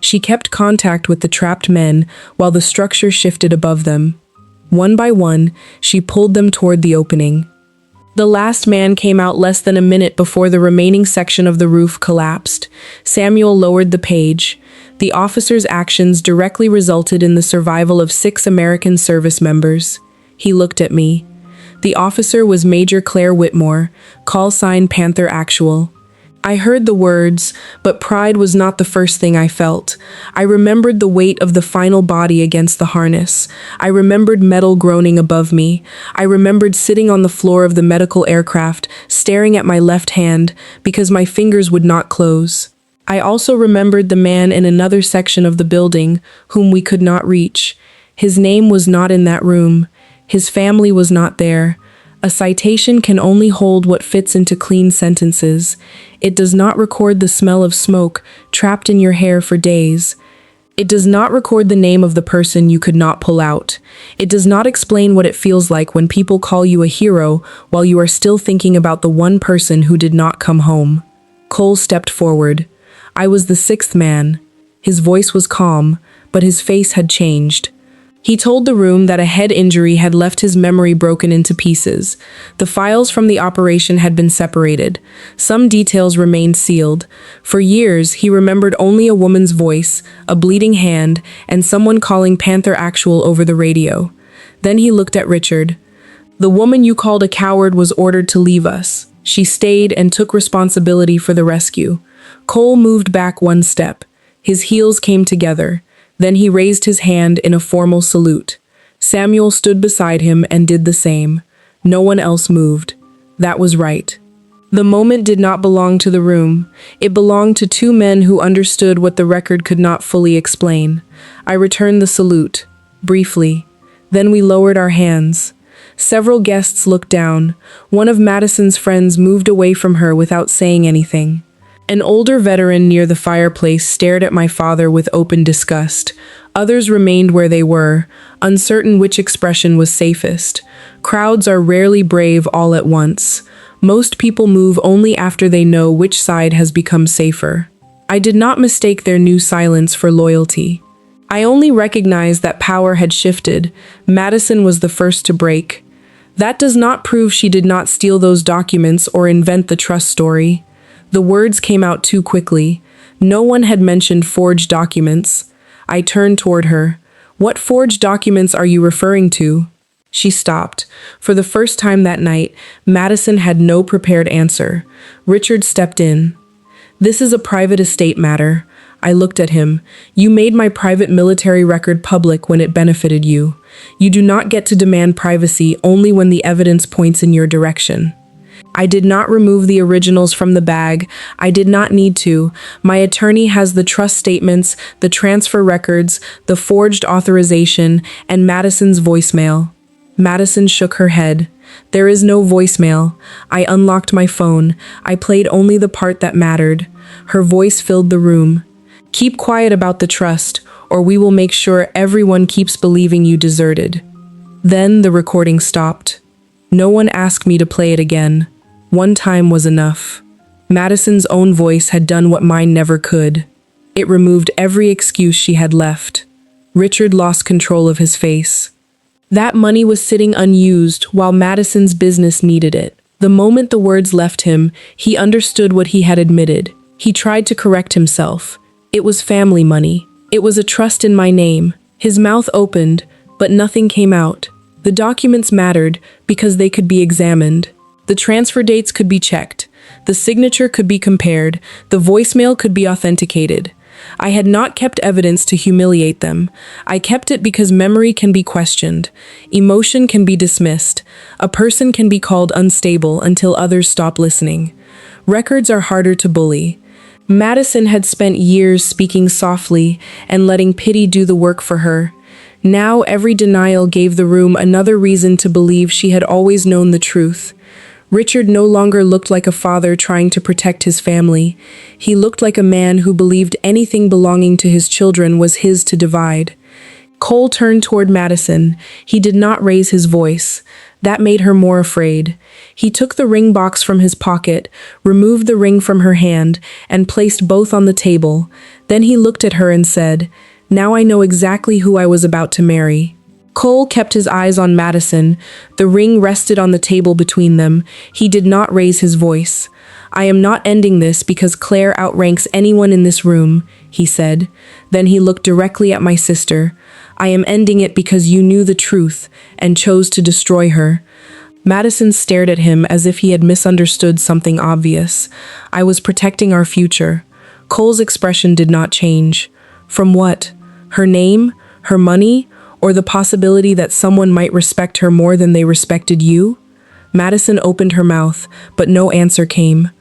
She kept contact with the trapped men while the structure shifted above them. One by one, she pulled them toward the opening. The last man came out less than a minute before the remaining section of the roof collapsed. Samuel lowered the page. The officer's actions directly resulted in the survival of 6 American service members. He looked at me. The officer was Major Claire Whitmore, call sign Panther Actual. I heard the words, but pride was not the first thing I felt. I remembered the weight of the final body against the harness. I remembered metal groaning above me. I remembered sitting on the floor of the medical aircraft, staring at my left hand, because my fingers would not close. I also remembered the man in another section of the building, whom we could not reach. His name was not in that room. His family was not there. A citation can only hold what fits into clean sentences. It does not record the smell of smoke trapped in your hair for days. It does not record the name of the person you could not pull out. It does not explain what it feels like when people call you a hero while you are still thinking about the one person who did not come home. Cole stepped forward. I was the 6th man. His voice was calm, but his face had changed. He told the room that a head injury had left his memory broken into pieces. The files from the operation had been separated. Some details remained sealed. For years, he remembered only a woman's voice, a bleeding hand, and someone calling Panther Actual over the radio. Then he looked at Richard. "The woman you called a coward was ordered to leave us. She stayed and took responsibility for the rescue." Cole moved back 1 step. His heels came together. Then he raised his hand in a formal salute. Samuel stood beside him and did the same. No one else moved. That was right. The moment did not belong to the room. It belonged to 2 men who understood what the record could not fully explain. I returned the salute, briefly. Then we lowered our hands. Several guests looked down. One of Madison's friends moved away from her without saying anything. An older veteran near the fireplace stared at my father with open disgust. Others remained where they were, uncertain which expression was safest. Crowds are rarely brave all at once. Most people move only after they know which side has become safer. I did not mistake their new silence for loyalty. I only recognized that power had shifted. Madison was the first to break. That does not prove she did not steal those documents or invent the trust story. The words came out too quickly. No one had mentioned forged documents. I turned toward her. "What forged documents are you referring to?" She stopped. For the first time that night, Madison had no prepared answer. Richard stepped in. "This is a private estate matter." I looked at him. "You made my private military record public when it benefited you. You do not get to demand privacy only when the evidence points in your direction." I did not remove the originals from the bag. I did not need to. My attorney has the trust statements, the transfer records, the forged authorization, and Madison's voicemail. Madison shook her head. There is no voicemail. I unlocked my phone. I played only the part that mattered. Her voice filled the room. Keep quiet about the trust, or we will make sure everyone keeps believing you deserted. Then the recording stopped. No one asked me to play it again. One time was enough. Madison's own voice had done what mine never could. It removed every excuse she had left. Richard lost control of his face. That money was sitting unused while Madison's business needed it. The moment the words left him, he understood what he had admitted. He tried to correct himself. It was family money. It was a trust in my name. His mouth opened, but nothing came out. The documents mattered because they could be examined. The transfer dates could be checked. The signature could be compared. The voicemail could be authenticated. I had not kept evidence to humiliate them. I kept it because memory can be questioned. Emotion can be dismissed. A person can be called unstable until others stop listening. Records are harder to bully. Madison had spent years speaking softly and letting pity do the work for her. Now every denial gave the room another reason to believe she had always known the truth. Richard no longer looked like a father trying to protect his family. He looked like a man who believed anything belonging to his children was his to divide. Cole turned toward Madison. He did not raise his voice. That made her more afraid. He took the ring box from his pocket, removed the ring from her hand, and placed both on the table. Then he looked at her and said, "Now I know exactly who I was about to marry." Cole kept his eyes on Madison. The ring rested on the table between them. He did not raise his voice. "I am not ending this because Claire outranks anyone in this room," he said. Then he looked directly at my sister. "I am ending it because you knew the truth and chose to destroy her." Madison stared at him as if he had misunderstood something obvious. "I was protecting our future." Cole's expression did not change. From what? Her name? Her money? Or the possibility that someone might respect her more than they respected you? Madison opened her mouth, but no answer came.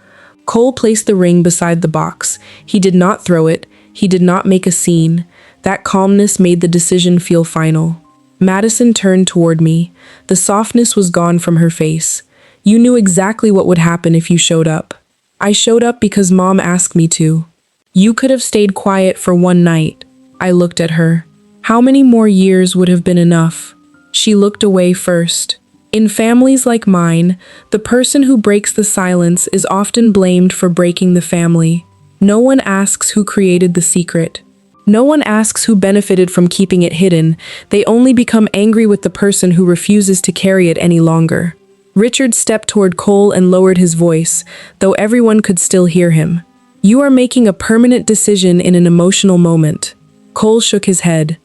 Cole placed the ring beside the box. He did not throw it. He did not make a scene. That calmness made the decision feel final. Madison turned toward me. The softness was gone from her face. "You knew exactly what would happen if you showed up." "I showed up because Mom asked me to." "You could have stayed quiet for one night." I looked at her. How many more years would have been enough? She looked away first. In families like mine, the person who breaks the silence is often blamed for breaking the family. No one asks who created the secret. No one asks who benefited from keeping it hidden. They only become angry with the person who refuses to carry it any longer. Richard stepped toward Cole and lowered his voice, though everyone could still hear him. "You are making a permanent decision in an emotional moment." Cole shook his head.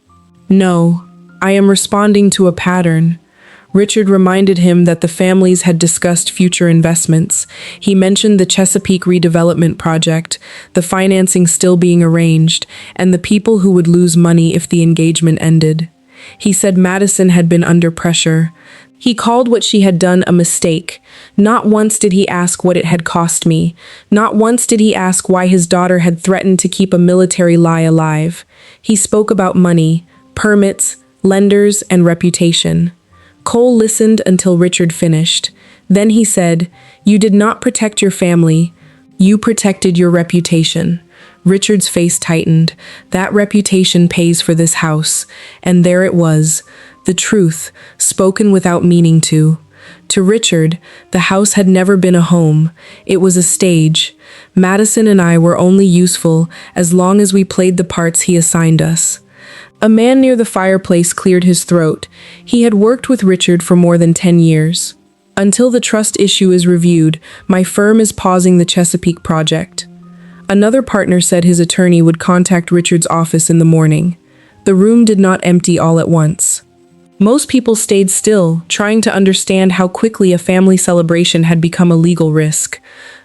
"No, I am responding to a pattern." Richard reminded him that the families had discussed future investments. He mentioned the Chesapeake redevelopment project, the financing still being arranged, and the people who would lose money if the engagement ended. He said Madison had been under pressure. He called what she had done a mistake. Not once did he ask what it had cost me. Not once did he ask why his daughter had threatened to keep a military lie alive. He spoke about money, permits, lenders, and reputation. Cole listened until Richard finished. Then he said, "You did not protect your family. You protected your reputation." Richard's face tightened. That reputation pays for this house. And there it was, the truth, spoken without meaning to. To Richard, the house had never been a home. It was a stage. Madison and I were only useful as long as we played the parts he assigned us. A man near the fireplace cleared his throat. He had worked with Richard for more than 10 years. "Until the trust issue is reviewed, my firm is pausing the Chesapeake project." Another partner said his attorney would contact Richard's office in the morning. The room did not empty all at once. Most people stayed still, trying to understand how quickly a family celebration had become a legal risk.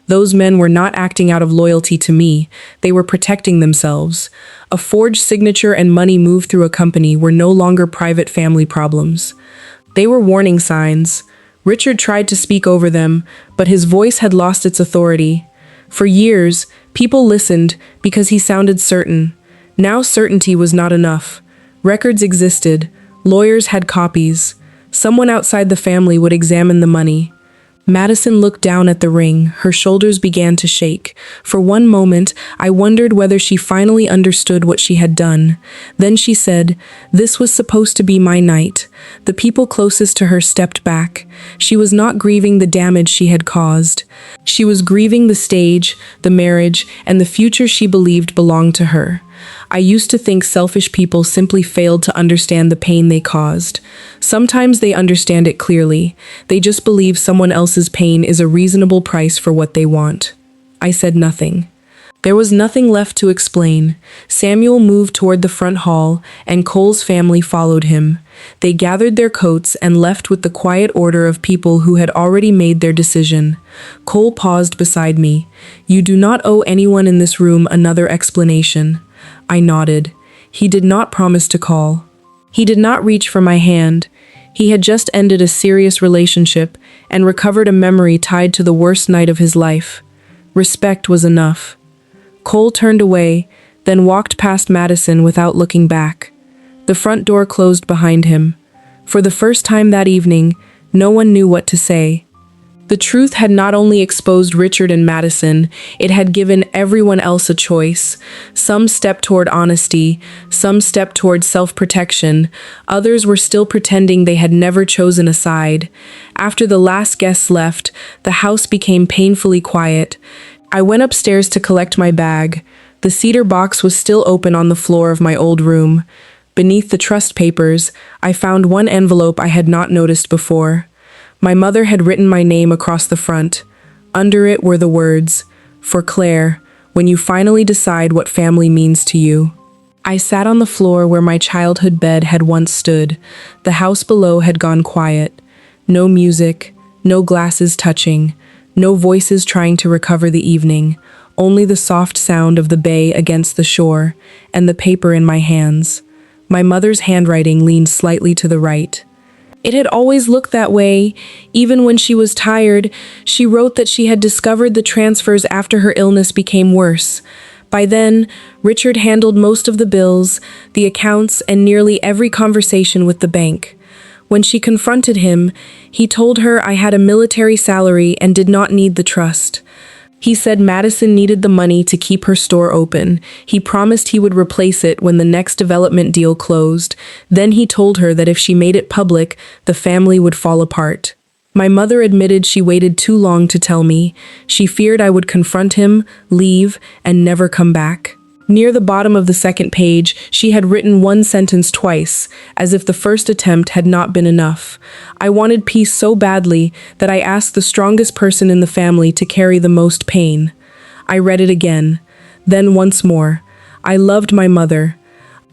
Those men were not acting out of loyalty to me. They were protecting themselves. A forged signature and money moved through a company were no longer private family problems. They were warning signs. Richard tried to speak over them, but his voice had lost its authority. For years, people listened because he sounded certain. Now certainty was not enough. Records existed, lawyers had copies. Someone outside the family would examine the money. Madison looked down at the ring. Her shoulders began to shake. For one moment, I wondered whether she finally understood what she had done. Then she said, "This was supposed to be my night." The people closest to her stepped back. She was not grieving the damage she had caused. She was grieving the stage, the marriage, and the future she believed belonged to her. I used to think selfish people simply failed to understand the pain they caused. Sometimes they understand it clearly. They just believe someone else's pain is a reasonable price for what they want. I said nothing. There was nothing left to explain. Samuel moved toward the front hall, and Cole's family followed him. They gathered their coats and left with the quiet order of people who had already made their decision. Cole paused beside me. "You do not owe anyone in this room another explanation." I nodded. He did not promise to call. He did not reach for my hand. He had just ended a serious relationship and recovered a memory tied to the worst night of his life. Respect was enough. Cole turned away, then walked past Madison without looking back. The front door closed behind him. For the first time that evening, no one knew what to say. The truth had not only exposed Richard and Madison, it had given everyone else a choice. Some stepped toward honesty, some stepped toward self-protection, others were still pretending they had never chosen a side. After the last guests left, the house became painfully quiet. I went upstairs to collect my bag. The cedar box was still open on the floor of my old room. Beneath the trust papers, I found one envelope I had not noticed before. My mother had written my name across the front. Under it were the words, "For Claire, when you finally decide what family means to you." I sat on the floor where my childhood bed had once stood. The house below had gone quiet. No music, no glasses touching, no voices trying to recover the evening, only the soft sound of the bay against the shore and the paper in my hands. My mother's handwriting leaned slightly to the right. It had always looked that way. Even when she was tired, she wrote that she had discovered the transfers after her illness became worse. By then, Richard handled most of the bills, the accounts, and nearly every conversation with the bank. When she confronted him, he told her I had a military salary and did not need the trust. He said Madison needed the money to keep her store open. He promised he would replace it when the next development deal closed. Then he told her that if she made it public, the family would fall apart. My mother admitted she waited too long to tell me. She feared I would confront him, leave, and never come back. Near the bottom of the second page, she had written one sentence twice, as if the first attempt had not been enough. I wanted peace so badly that I asked the strongest person in the family to carry the most pain. I read it again, then once more. I loved my mother.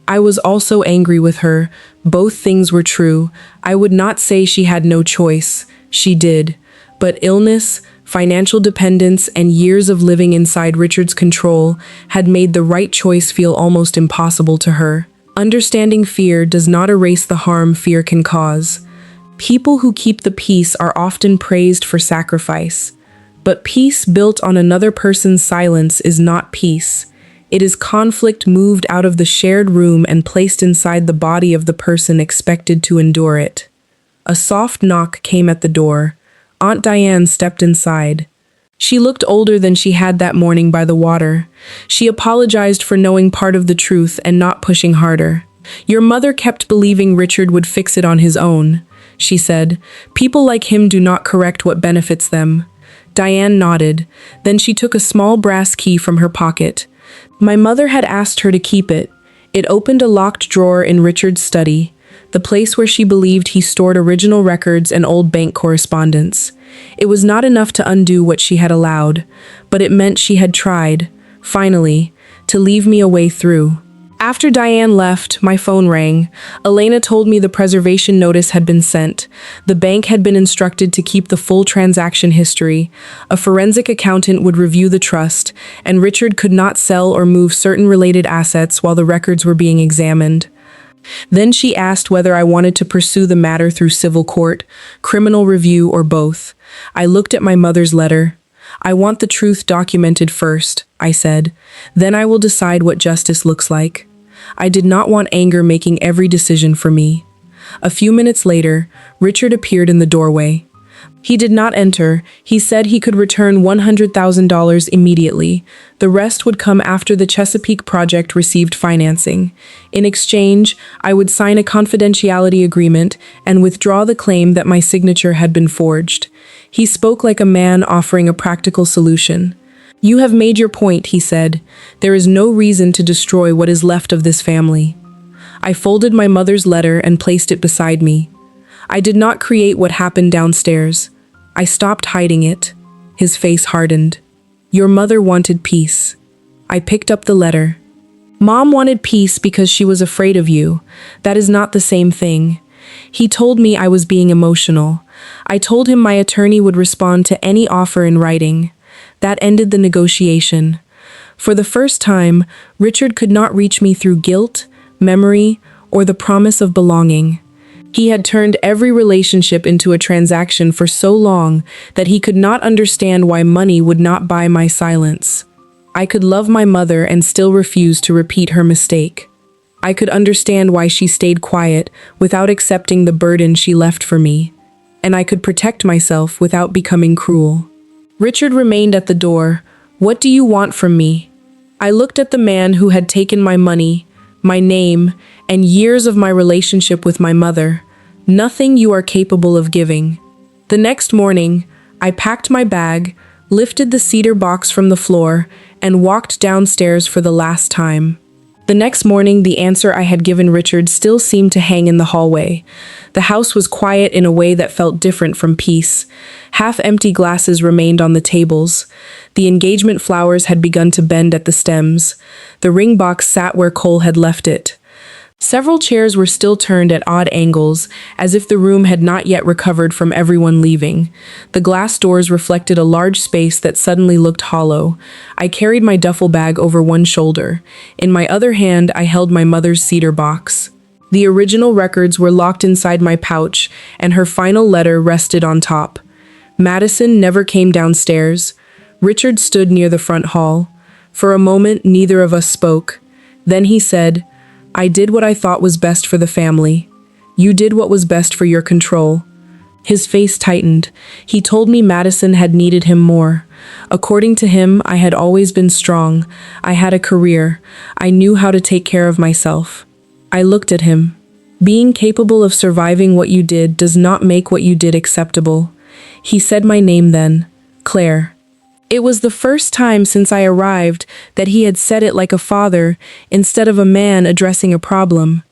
I was also angry with her. Both things were true. I would not say she had no choice. She did. But illness, financial dependence, and years of living inside Richard's control had made the right choice feel almost impossible to her. Understanding fear does not erase the harm fear can cause. People who keep the peace are often praised for sacrifice. But peace built on another person's silence is not peace. It is conflict moved out of the shared room and placed inside the body of the person expected to endure it. A soft knock came at the door. Aunt Diane stepped inside. She looked older than she had that morning by the water. She apologized for knowing part of the truth and not pushing harder. "Your mother kept believing Richard would fix it on his own," she said. "People like him do not correct what benefits them." Diane nodded. Then she took a small brass key from her pocket. My mother had asked her to keep it. It opened a locked drawer in Richard's study, the place where she believed he stored original records and old bank correspondence. It was not enough to undo what she had allowed, but it meant she had tried, finally, to leave me a way through. After Diane left, my phone rang. Elena told me the preservation notice had been sent. The bank had been instructed to keep the full transaction history. A forensic accountant would review the trust, and Richard could not sell or move certain related assets while the records were being examined. Then she asked whether I wanted to pursue the matter through civil court, criminal review, or both. I looked at my mother's letter. I want the truth documented first, I said. Then I will decide what justice looks like. I did not want anger making every decision for me. A few minutes later, Richard appeared in the doorway. He did not enter. He said he could return $100,000 immediately. The rest would come after the Chesapeake project received financing. In exchange, I would sign a confidentiality agreement and withdraw the claim that my signature had been forged. He spoke like a man offering a practical solution. "You have made your point," he said. "There is no reason to destroy what is left of this family." I folded my mother's letter and placed it beside me. I did not create what happened downstairs. I stopped hiding it. His face hardened. "Your mother wanted peace." I picked up the letter. "Mom wanted peace because she was afraid of you. That is not the same thing." He told me I was being emotional. I told him my attorney would respond to any offer in writing. That ended the negotiation. For the first time, Richard could not reach me through guilt, memory, or the promise of belonging. He had turned every relationship into a transaction for so long that he could not understand why money would not buy my silence. I could love my mother and still refuse to repeat her mistake. I could understand why she stayed quiet without accepting the burden she left for me. And I could protect myself without becoming cruel. Richard remained at the door. "What do you want from me?" I looked at the man who had taken my money, my name, and years of my relationship with my mother. "Nothing you are capable of giving." The next morning, I packed my bag, lifted the cedar box from the floor, and walked downstairs for the last time. The next morning, the answer I had given Richard still seemed to hang in the hallway. The house was quiet in a way that felt different from peace. Half-empty glasses remained on the tables. The engagement flowers had begun to bend at the stems. The ring box sat where Cole had left it. Several chairs were still turned at odd angles, as if the room had not yet recovered from everyone leaving. The glass doors reflected a large space that suddenly looked hollow. I carried my duffel bag over one shoulder. In my other hand, I held my mother's cedar box. The original records were locked inside my pouch, and her final letter rested on top. Madison never came downstairs. Richard stood near the front hall. For a moment, neither of us spoke. Then he said, "I did what I thought was best for the family. You did what was best for your control." His face tightened. He told me Madison had needed him more. According to him, I had always been strong. I had a career. I knew how to take care of myself. I looked at him. "Being capable of surviving what you did does not make what you did acceptable." He said my name then, Claire. It was the first time since I arrived that he had said it like a father instead of a man addressing a problem.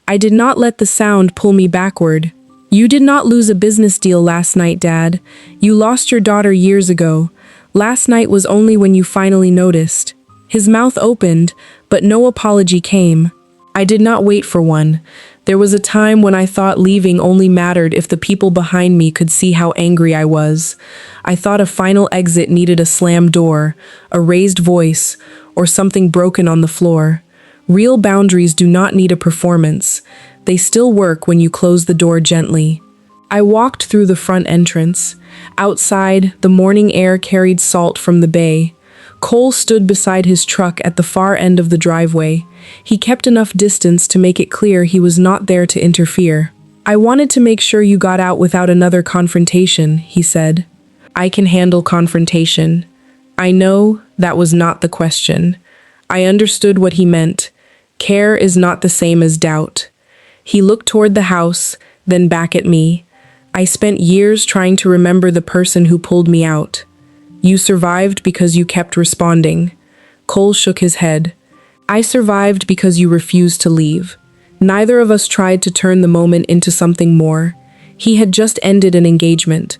I did not let the sound pull me backward. "You did not lose a business deal last night, Dad. You lost your daughter years ago. Last night was only when you finally noticed." His mouth opened, but no apology came. I did not wait for one. There was a time when I thought leaving only mattered if the people behind me could see how angry I was. I thought a final exit needed a slammed door, a raised voice, or something broken on the floor. Real boundaries do not need a performance. They still work when you close the door gently. I walked through the front entrance. Outside, the morning air carried salt from the bay. Cole stood beside his truck at the far end of the driveway. He kept enough distance to make it clear he was not there to interfere. "I wanted to make sure you got out without another confrontation," he said. "I can handle confrontation." I know that was not the question. I understood what he meant. Care is not the same as doubt. He looked toward the house, then back at me. "I spent years trying to remember the person who pulled me out. You survived because you kept responding." Cole shook his head. "I survived because you refused to leave." Neither of us tried to turn the moment into something more. He had just ended an engagement.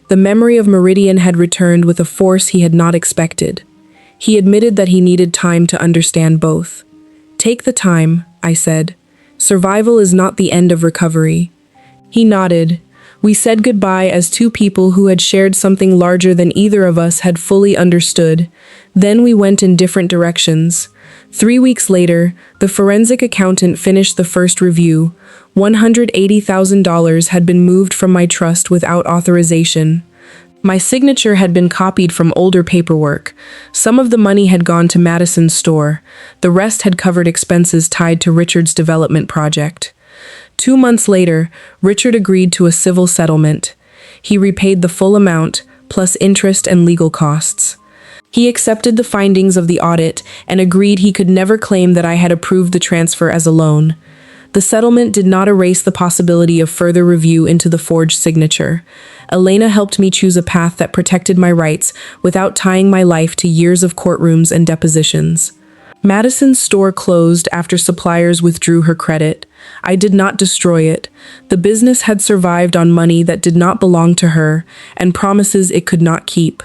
The memory of Meridian had returned with a force he had not expected. He admitted that he needed time to understand both. "Take the time," I said. "Survival is not the end of recovery." He nodded. We said goodbye as two people who had shared something larger than either of us had fully understood. Then we went in different directions. 3 weeks later, the forensic accountant finished the first review. $180,000 had been moved from my trust without authorization. My signature had been copied from older paperwork. Some of the money had gone to Madison's store. The rest had covered expenses tied to Richard's development project. 2 months later, Richard agreed to a civil settlement. He repaid the full amount, plus interest and legal costs. He accepted the findings of the audit and agreed he could never claim that I had approved the transfer as a loan. The settlement did not erase the possibility of further review into the forged signature. Elena helped me choose a path that protected my rights without tying my life to years of courtrooms and depositions. Madison's store closed after suppliers withdrew her credit. I did not destroy it. The business had survived on money that did not belong to her and promises it could not keep.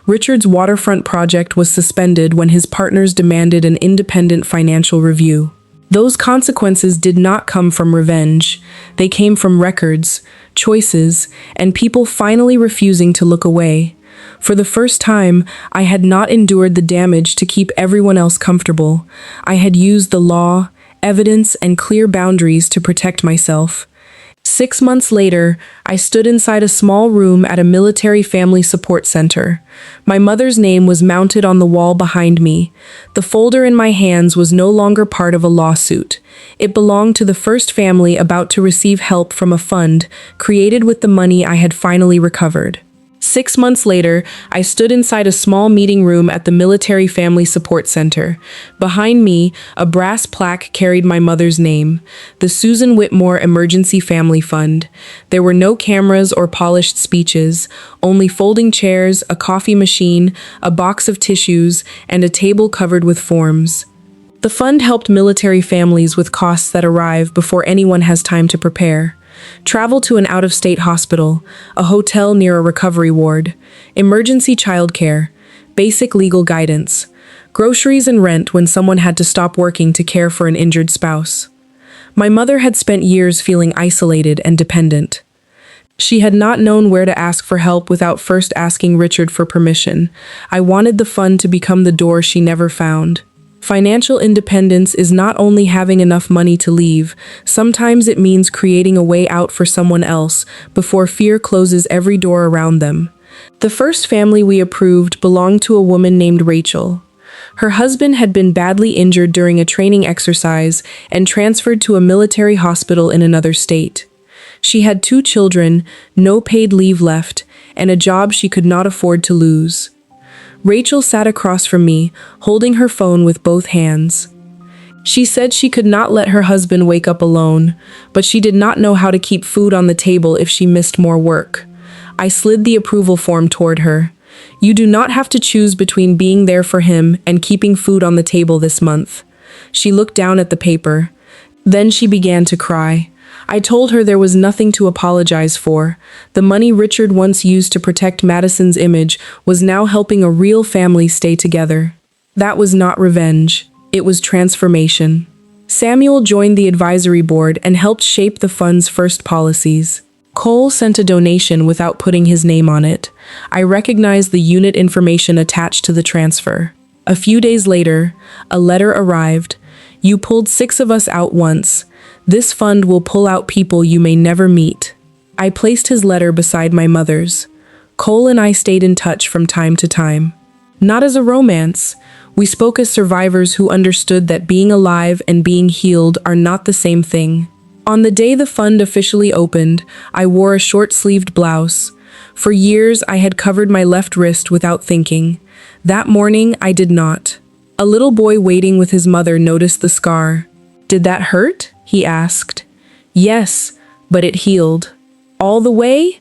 Richard's waterfront project was suspended when his partners demanded an independent financial review. Those consequences did not come from revenge. They came from records, choices, and people finally refusing to look away. For the first time, I had not endured the damage to keep everyone else comfortable. I had used the law, evidence, and clear boundaries to protect myself. 6 months later, I stood inside a small room at a military family support center. My mother's name was mounted on the wall behind me. The folder in my hands was no longer part of a lawsuit. It belonged to the first family about to receive help from a fund created with the money I had finally recovered. 6 months later, I stood inside a small meeting room at the Military Family Support Center. Behind me, a brass plaque carried my mother's name, the Susan Whitmore Emergency Family Fund. There were no cameras or polished speeches, only folding chairs, a coffee machine, a box of tissues, and a table covered with forms. The fund helped military families with costs that arrive before anyone has time to prepare. Travel to an out-of-state hospital, a hotel near a recovery ward, emergency childcare, basic legal guidance, groceries and rent when someone had to stop working to care for an injured spouse. My mother had spent years feeling isolated and dependent. She had not known where to ask for help without first asking Richard for permission. I wanted the fund to become the door she never found. Financial independence is not only having enough money to leave, sometimes it means creating a way out for someone else before fear closes every door around them. The first family we approved belonged to a woman named Rachel. Her husband had been badly injured during a training exercise and transferred to a military hospital in another state. She had 2 children, no paid leave left, and a job she could not afford to lose. Rachel sat across from me, holding her phone with both hands. She said she could not let her husband wake up alone, but she did not know how to keep food on the table if she missed more work. I slid the approval form toward her. You do not have to choose between being there for him and keeping food on the table this month. She looked down at the paper. Then she began to cry. I told her there was nothing to apologize for. The money Richard once used to protect Madison's image was now helping a real family stay together. That was not revenge. It was transformation. Samuel joined the advisory board and helped shape the fund's first policies. Cole sent a donation without putting his name on it. I recognized the unit information attached to the transfer. A few days later, a letter arrived. You pulled 6 of us out once. This fund will pull out people you may never meet. I placed his letter beside my mother's. Cole and I stayed in touch from time to time. Not as a romance. We spoke as survivors who understood that being alive and being healed are not the same thing. On the day the fund officially opened, I wore a short-sleeved blouse. For years, I had covered my left wrist without thinking. That morning, I did not. A little boy waiting with his mother noticed the scar. "Did that hurt?" he asked. "Yes, but it healed." "All the way?"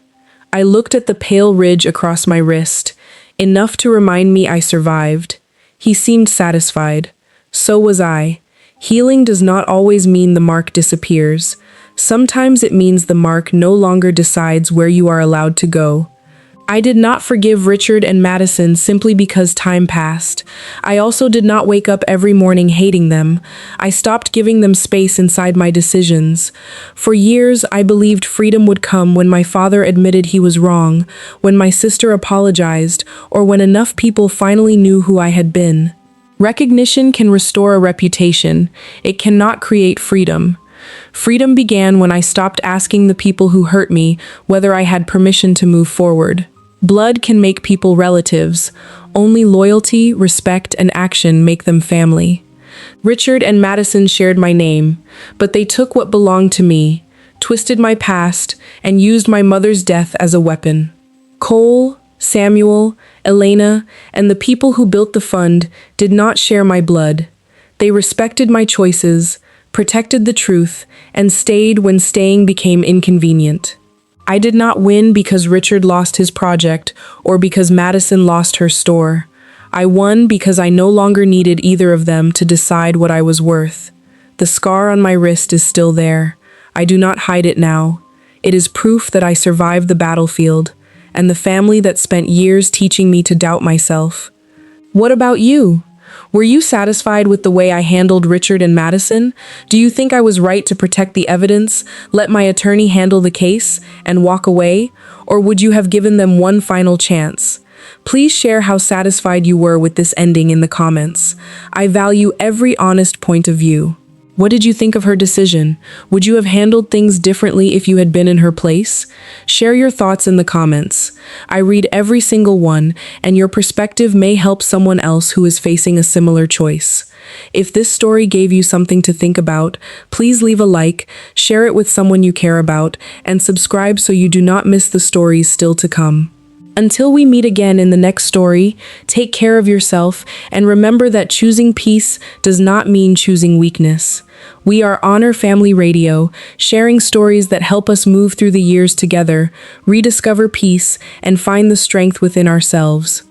I looked at the pale ridge across my wrist, enough to remind me I survived. He seemed satisfied. So was I. Healing does not always mean the mark disappears. Sometimes it means the mark no longer decides where you are allowed to go. I did not forgive Richard and Madison simply because time passed. I also did not wake up every morning hating them. I stopped giving them space inside my decisions. For years, I believed freedom would come when my father admitted he was wrong, when my sister apologized, or when enough people finally knew who I had been. Recognition can restore a reputation. It cannot create freedom. Freedom began when I stopped asking the people who hurt me whether I had permission to move forward. Blood can make people relatives. Only loyalty, respect, and action make them family. Richard and Madison shared my name, but they took what belonged to me, twisted my past, and used my mother's death as a weapon. Cole, Samuel, Elena, and the people who built the fund did not share my blood. They respected my choices, protected the truth, and stayed when staying became inconvenient. I did not win because Richard lost his project or because Madison lost her store. I won because I no longer needed either of them to decide what I was worth. The scar on my wrist is still there. I do not hide it now. It is proof that I survived the battlefield and the family that spent years teaching me to doubt myself. What about you? Were you satisfied with the way I handled Richard and Madison? Do you think I was right to protect the evidence, let my attorney handle the case, and walk away? Or would you have given them one final chance? Please share how satisfied you were with this ending in the comments. I value every honest point of view. What did you think of her decision? Would you have handled things differently if you had been in her place? Share your thoughts in the comments. I read every single one, and your perspective may help someone else who is facing a similar choice. If this story gave you something to think about, please leave a like, share it with someone you care about, and subscribe so you do not miss the stories still to come. Until we meet again in the next story, take care of yourself and remember that choosing peace does not mean choosing weakness. We are Honor Family Radio, sharing stories that help us move through the years together, rediscover peace, and find the strength within ourselves.